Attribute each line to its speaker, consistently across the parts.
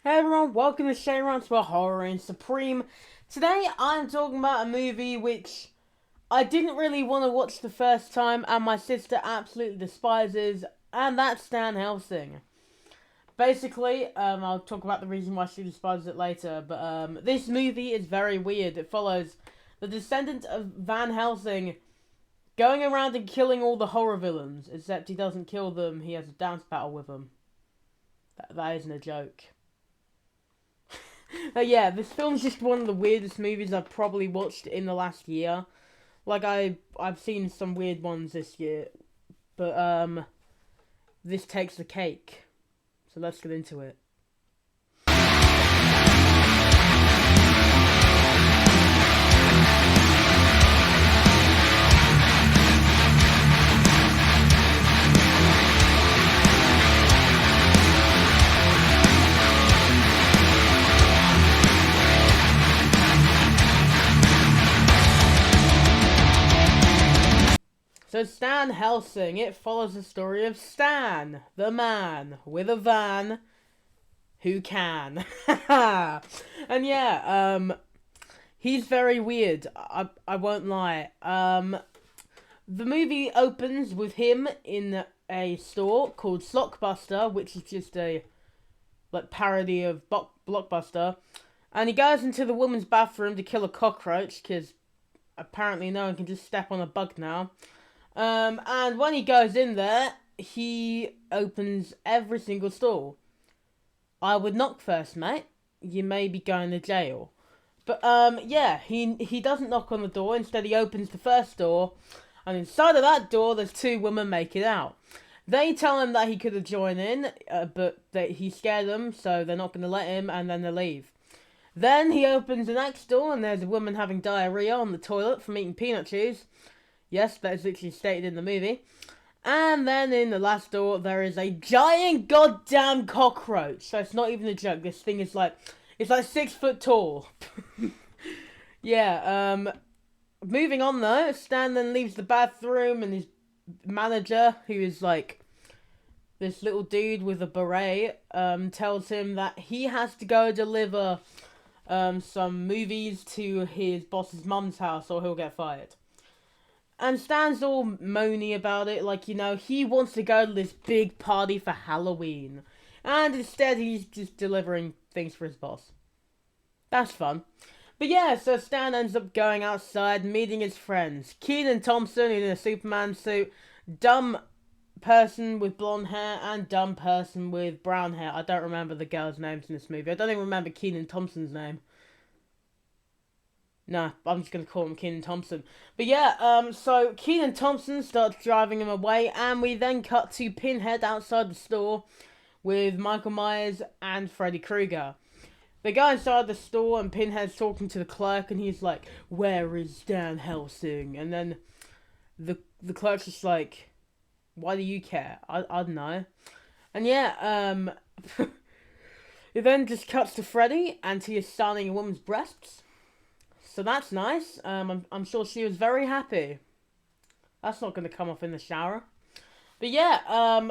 Speaker 1: Hey everyone, welcome to Shayron's for Horror and Supreme. Today I'm talking about a movie which I didn't really want to watch the first time and my sister absolutely despises, and that's Stan Helsing. Basically, I'll talk about the reason why she despises it later, but this movie is very weird. It follows the descendant of Van Helsing going around and killing all the horror villains, except he doesn't kill them, he has a dance battle with them. That isn't a joke. Yeah, this film's just one of the weirdest movies I've probably watched in the last year. Like I've seen some weird ones this year, but this takes the cake. So let's get into it. So Stan Helsing, it follows the story of Stan, the man with a van who can. And yeah, he's very weird. I won't lie. The movie opens with him in a store called Slockbuster, which is just a parody of Blockbuster, and he goes into the woman's bathroom to kill a cockroach because apparently no one can just step on a bug now. And when he goes in there, he opens every single stall. I would knock first, mate. You may be going to jail. But yeah, he doesn't knock on the door. Instead, he opens the first door, and inside of that door, there's two women making out. They tell him that he could have joined in, but that he scared them, so they're not going to let him, and then they leave. Then he opens the next door, and there's a woman having diarrhea on the toilet from eating peanut chews. Yes, that is literally stated in the movie. And then in the last door, there is a giant goddamn cockroach. So it's not even a joke. This thing is it's like 6 foot tall. Yeah, moving on though, Stan then leaves the bathroom and his manager, who is like this little dude with a beret, tells him that he has to go deliver some movies to his boss's mum's house or he'll get fired. And Stan's all moany about it, like, he wants to go to this big party for Halloween. And instead, he's just delivering things for his boss. That's fun. But yeah, so Stan ends up going outside, meeting his friends. Kenan Thompson in a Superman suit, dumb person with blonde hair, and dumb person with brown hair. I don't remember the girls' names in this movie. I don't even remember Kenan Thompson's name. Nah, I'm just gonna call him Kenan Thompson. But yeah, so Kenan Thompson starts driving him away, and we then cut to Pinhead outside the store with Michael Myers and Freddy Krueger. They go inside the store, and Pinhead's talking to the clerk, and he's like, "Where is Stan Helsing?" And then the clerk's just like, "Why do you care? I don't know." And yeah, it then just cuts to Freddy, and he is signing a woman's breasts. So that's nice. I'm sure she was very happy. That's not going to come off in the shower. But yeah,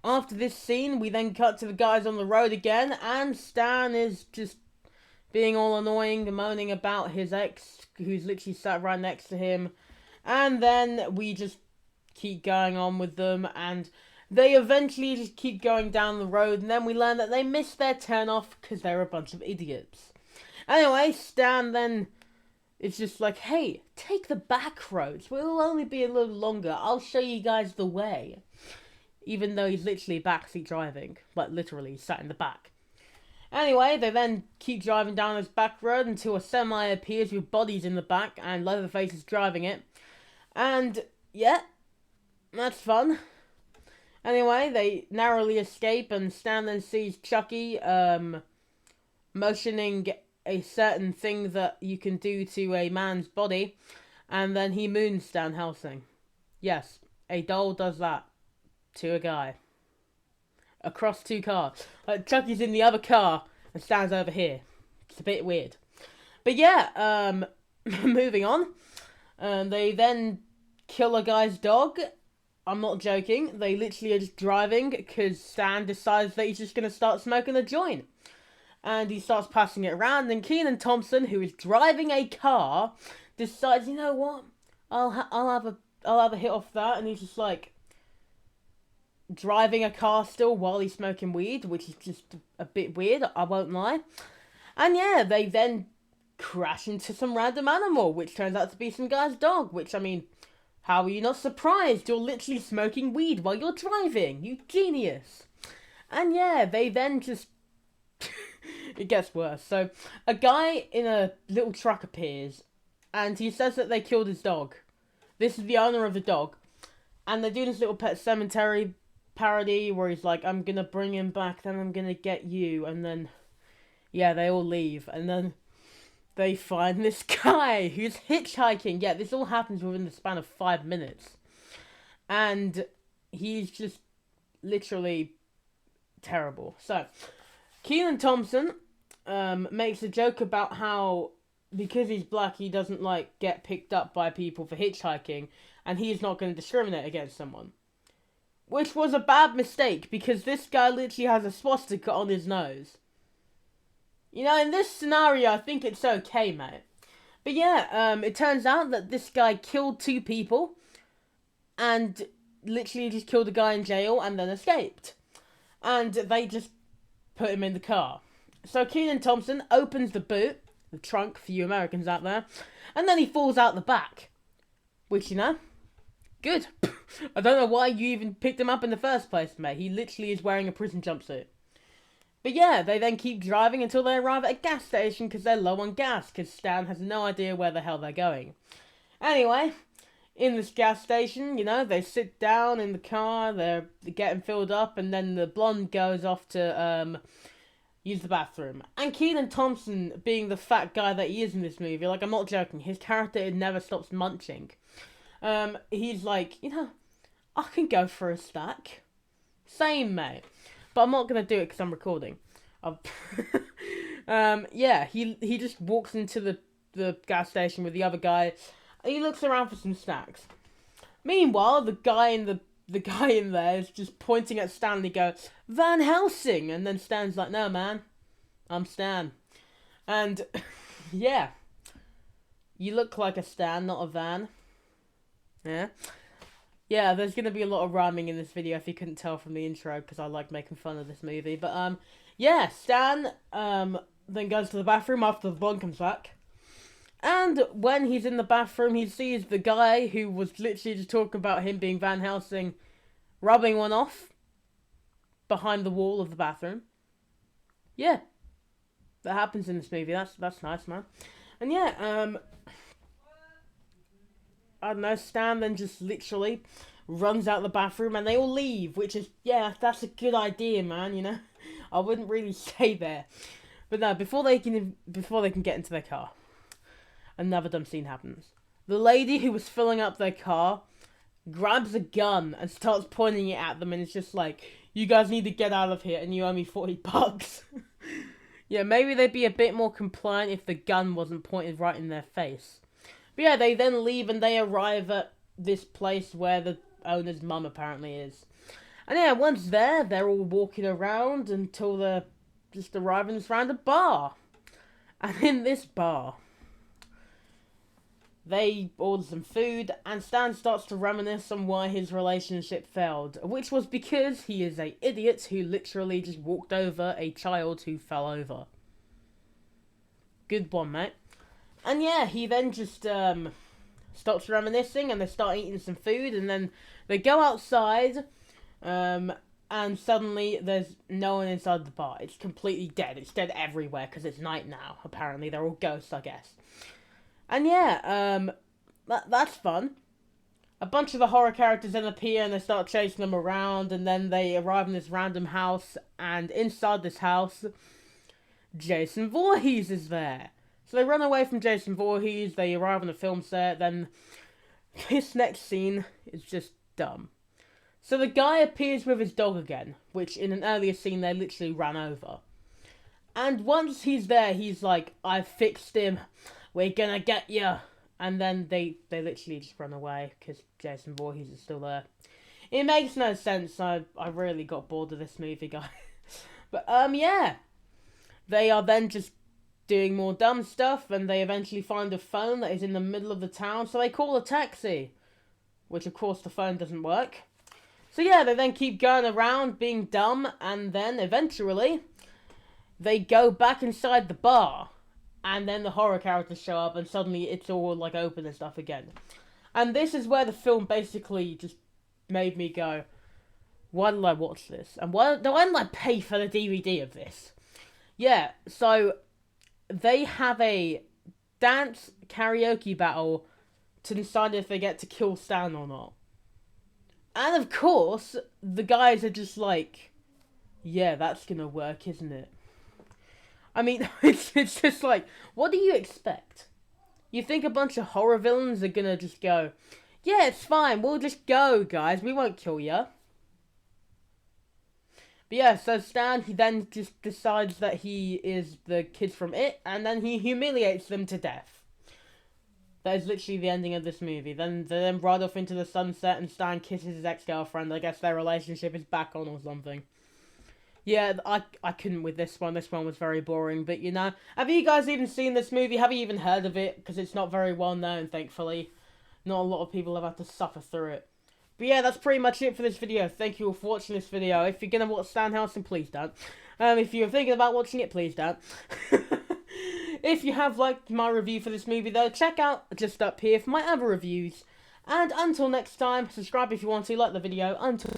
Speaker 1: after this scene, we then cut to the guys on the road again, and Stan is just being all annoying, moaning about his ex, who's literally sat right next to him. And then we just keep going on with them, and they eventually just keep going down the road, and then we learn that they missed their turn off because they're a bunch of idiots. Anyway, Stan then is just like, "Hey, take the back roads. We'll only be a little longer. I'll show you guys the way." Even though he's literally backseat driving. Like, literally, sat in the back. Anyway, they then keep driving down this back road until a semi appears with bodies in the back and Leatherface is driving it. And, yeah, that's fun. Anyway, they narrowly escape and Stan then sees Chucky, motioning a certain thing that you can do to a man's body, and then he moons Stan Helsing. Yes, a doll does that to a guy. Across two cars. Chucky's in the other car and Stan's over here. It's a bit weird. But yeah, moving on. They then kill a guy's dog I'm not joking. They literally are just driving because Stan decides that he's just going to start smoking a joint. And he starts passing it around. And Kenan Thompson, who is driving a car, decides, you know what? I'll have a hit off that. And he's just like driving a car still while he's smoking weed, which is just a bit weird, I won't lie. And yeah, they then crash into some random animal, which turns out to be some guy's dog, which, I mean, how are you not surprised? You're literally smoking weed while you're driving, you genius. And yeah, they then just... it gets worse. So, a guy in a little truck appears, and he says that they killed his dog. This is the owner of the dog. And they're doing this little Pet Cemetery parody where he's like, I'm gonna bring him back, then I'm gonna get you, and then, yeah, they all leave, and then they find this guy who's hitchhiking. Yeah, this all happens within the span of 5 minutes, and he's just literally terrible. So, Kenan Thompson makes a joke about how, because he's black, he doesn't, like, get picked up by people for hitchhiking, and he's not going to discriminate against someone. Which was a bad mistake, because this guy literally has a swastika on his nose. You know, in this scenario, I think it's okay, mate. But yeah, it turns out that this guy killed 2 people, and literally just killed a guy in jail, and then escaped. And they just put him in the car. So Kenan Thompson opens the boot, the trunk for you Americans out there, and then he falls out the back. Which, you know, good. I don't know why you even picked him up in the first place, mate. He literally is wearing a prison jumpsuit. But yeah, they then keep driving until they arrive at a gas station because they're low on gas, because Stan has no idea where the hell they're going. Anyway, in this gas station, you know, they sit down in the car, they're getting filled up, and then the blonde goes off to use the bathroom. And Kenan Thompson, being the fat guy that he is in this movie, like, I'm not joking, his character never stops munching. He's like, you know, I can go for a stack. Same, mate. But I'm not going to do it because I'm recording. Yeah, he just walks into the gas station with the other guy. And he looks around for some snacks. Meanwhile, the guy in there is just pointing at Stan and he goes, Van Helsing! And then Stan's like, no, man. I'm Stan. And, yeah. You look like a Stan, not a Van. Yeah. Yeah, there's going to be a lot of rhyming in this video if you couldn't tell from the intro, because I like making fun of this movie. But, yeah, Stan, then goes to the bathroom after the blonde comes back. And when he's in the bathroom, he sees the guy who was literally just talking about him being Van Helsing rubbing one off behind the wall of the bathroom. Yeah. That happens in this movie. That's nice, man. And yeah, I don't know, Stan then just literally runs out the bathroom and they all leave, which is, yeah, that's a good idea, man, you know? I wouldn't really stay there. But no, before they can get into their car, another dumb scene happens. The lady who was filling up their car grabs a gun and starts pointing it at them, and it's just like, you guys need to get out of here and you owe me $40. Yeah, maybe they'd be a bit more compliant if the gun wasn't pointed right in their face. But yeah, they then leave and they arrive at this place where the owner's mum apparently is. And yeah, once there, they're all walking around until they just arrive in this random bar. And in this bar, they order some food, and Stan starts to reminisce on why his relationship failed, which was because he is an idiot who literally just walked over a child who fell over. Good one, mate. And yeah, he then just stops reminiscing, and they start eating some food, and then they go outside, and suddenly there's no one inside the bar. It's completely dead. It's dead everywhere because it's night now, apparently. They're all ghosts, I guess. And yeah, that's fun. A bunch of the horror characters then appear and they start chasing them around, and then they arrive in this random house, and inside this house, Jason Voorhees is there. So they run away from Jason Voorhees, they arrive on the film set, then this next scene is just dumb. So the guy appears with his dog again, which in an earlier scene they literally ran over. And once he's there, he's like, I fixed him, we're gonna get ya. And then they literally just run away, because Jason Voorhees is still there. It makes no sense. I really got bored of this movie, guys. But, yeah. They are then just doing more dumb stuff, and they eventually find a phone that is in the middle of the town, so they call a taxi. Which, of course, the phone doesn't work. So, yeah, they then keep going around being dumb, and then, eventually, they go back inside the bar. And then the horror characters show up, and suddenly it's all, like, open and stuff again. And this is where the film basically just made me go, why did I watch this? And why did I pay for the DVD of this? Yeah, so they have a dance karaoke battle to decide if they get to kill Stan or not. And of course, the guys are just like, yeah, that's gonna work, isn't it? I mean, it's just like, what do you expect? You think a bunch of horror villains are gonna just go, yeah, it's fine, we'll just go, guys, we won't kill ya. But yeah, so Stan, he then just decides that he is the kid from It, and then he humiliates them to death. That is literally the ending of this movie. Then they then ride off into the sunset, and Stan kisses his ex-girlfriend. I guess their relationship is back on or something. Yeah, I couldn't with this one. This one was very boring, but you know. Have you guys even seen this movie? Have you even heard of it? Because it's not very well known, thankfully. Not a lot of people have had to suffer through it. But yeah, that's pretty much it for this video. Thank you all for watching this video. If you're going to watch Stan Helsing, please don't. If you're thinking about watching it, please don't. If you have liked my review for this movie, though, check out just up here for my other reviews. And until next time, subscribe if you want to, like the video. Until...